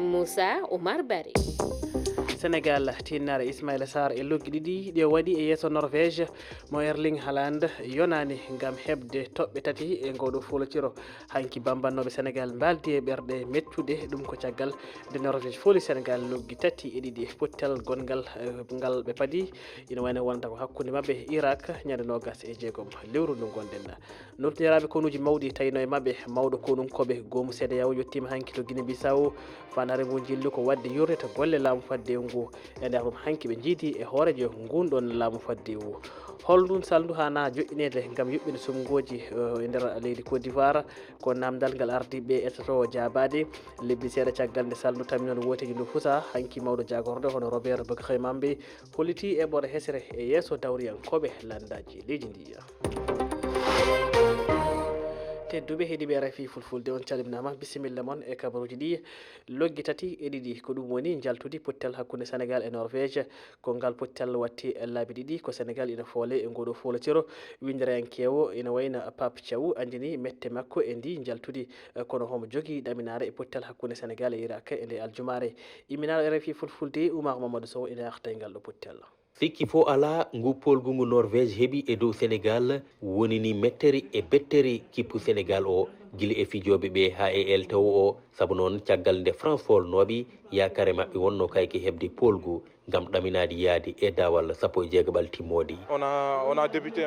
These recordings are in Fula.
Moussa Oumar Bari. Sénégal tinnare Ismaïla Sarr e loggi ɗiɗi ɗe waɗi e yeeso Norvège mo Erling Haaland yonani ngam hebde toɓɓe tati e ngoɗo folotiro hanki bambannoɓe Sénégal mbaldi e ɓerɗe mettude ɗum ko caggal nde Norvège fooli Sénégal loggi tati e ɗiɗi pottel gongal ngal ɓe paadi ina wayno wonata ko hakkude mabɓe Irak ñande 26 lewru ndu gonɗen nottiniraɓe konuji mawɗi tawino e mabɓe mawɗo konum koɓe goomu CEDEAO yettima hanki to Guinée Bissau fandare mo jillu ko wadde yurreta golle laamu fadde ngu e nder ɗum hanki ɓe jiidi e hoorejo ngunɗon laamu fadde ngu holɗum saldu hana joƴƴinede gam yuɓɓinde sumgoji e nder leydi Côte d'Ivoire ko namdal ngal ardiɓe etoto jabade lebbi seeɗa caggal nde saldu tammi noon woteji ndu huusa hanki mawɗo jagorɗo hono Robert Beukhay Mambe holliti e ɓoɗo hesere e yeeso dawriyankoɓe landaji leydi ndi tedduɓe heeɗiɓe RFI fulfulde on calminama bisimilla moon e kabaruji ɗi loggi tati e ɗiɗi ko ɗum woni jaltude pottel hakkude Sénégal e Norvège ko ngal pottel watti laabi ɗiɗi ko Sénégal ina foole e ngoɗo folotiro windereyankewo ina wayno Pape Thiaw andini mette makko e ndi jaltude kono homo jogui ɗaminare e pottel hakkude Sénégal e Irak e nde aljumare iminaɗo RFI fulfulde Oumar Mamadou Sow ina arta e ngal ɗo pottel sikki fo ala ngu polgu ngu Norvège heeɓi e dow Sénégal woni ni metteri e betteri kippu Sénégal o guila e fijoɓe ɓe ha e eltaw o saabu noon caggal nde France folnoɓe yakare mabɓe wonno kayke hebde polgu gam ɗaminade yaade e dawal sappo e jeegoɓal timmodi on a débuté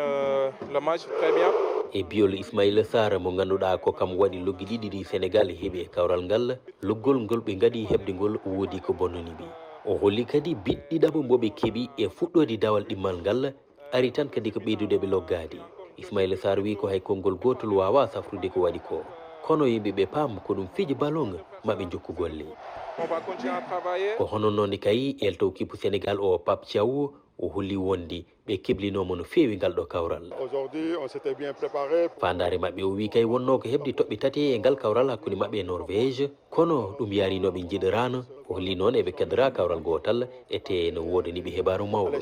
le match très bien e biyol Ismaïla Sarr mo ganduɗa ko kam waɗi loggi ɗiɗi ɗi Sénégal heeɓi e kawral ngal loggol ngol ɓe gaɗi hebde ngol woodi ko bonnaniɓe o holli kadi biɗɗiɗaɓo mboɓe keeɓi e fuɗɗode dawal ɗimmal ngal ari tan kadi ko ɓeydudeɓe loggade Ismaïla Sarr wi ko hay konngol gotol wawa safrude ko waɗi ko kono yimɓeɓe paam ko ɗum fiiji ballon maɓe jokku golle ko hono noon kay eltow kippu Sénégal o Pape Thiaw o holli wondi ɓe keblinomo no feewi ngal ɗo kawral fandare mabɓe o wi kay wonno ko hebde toɓɓe tati e ngal kawral hakkude mabɓe e Norvège kono ɗum yarinoɓe jiɗorano o holli noon eɓe keddora kawral gotal ete no wodaniɓe heebaru mawɗo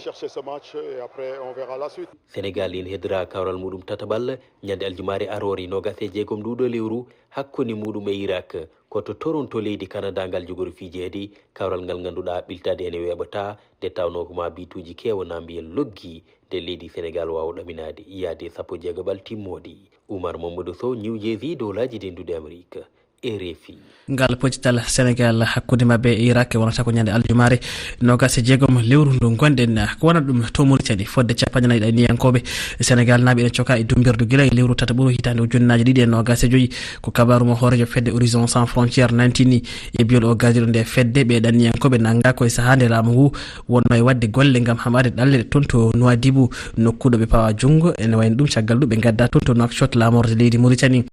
Sénégal ina heddora kawral muɗum tataɓal ñande aljumare arore 26 nduɗo lewru hakkude muɗum e Irak koto Toronto leydi Canada ngal jogori fijeede kawral ngal ganduɗa ɓiltade ene weɓata nde tawno ko ma bituji kewana mbiyen loggi nde leydi Sénégal wawa ɗaminade yaade sappo jeegoɓal timmodi Oumar Mamadou Sow New Jersey dowlaji dendude Amérique RFI ngal pocital Sénégal hakkude mabɓe e Irak wonata ko ñande aljumare 26 lewru ndu gonɗen ko wonata ɗum to Mauritanie fodde capanɗe 4 niyankoɓe Sénégal naaɓe ene coka e dumbirdu guila e lewru tata ɓuuro hitande ujunnaje ɗiɗi e 25 ko kabaru mo hoorejo fedde Horizon sans frontiére nantini e biyol o gardiɗo nde fedde ɓe ɗanniyankoɓe nanga koye saaha nde laamu ngu wonno e wadde golle gam hamade ɗalle toon to Nouadhibou nokkuɗo ɓe pawa junggo ene wayno ɗum caggal ɗum ɓe gadda toon to Nouakchott lamorde leydi Mauritanie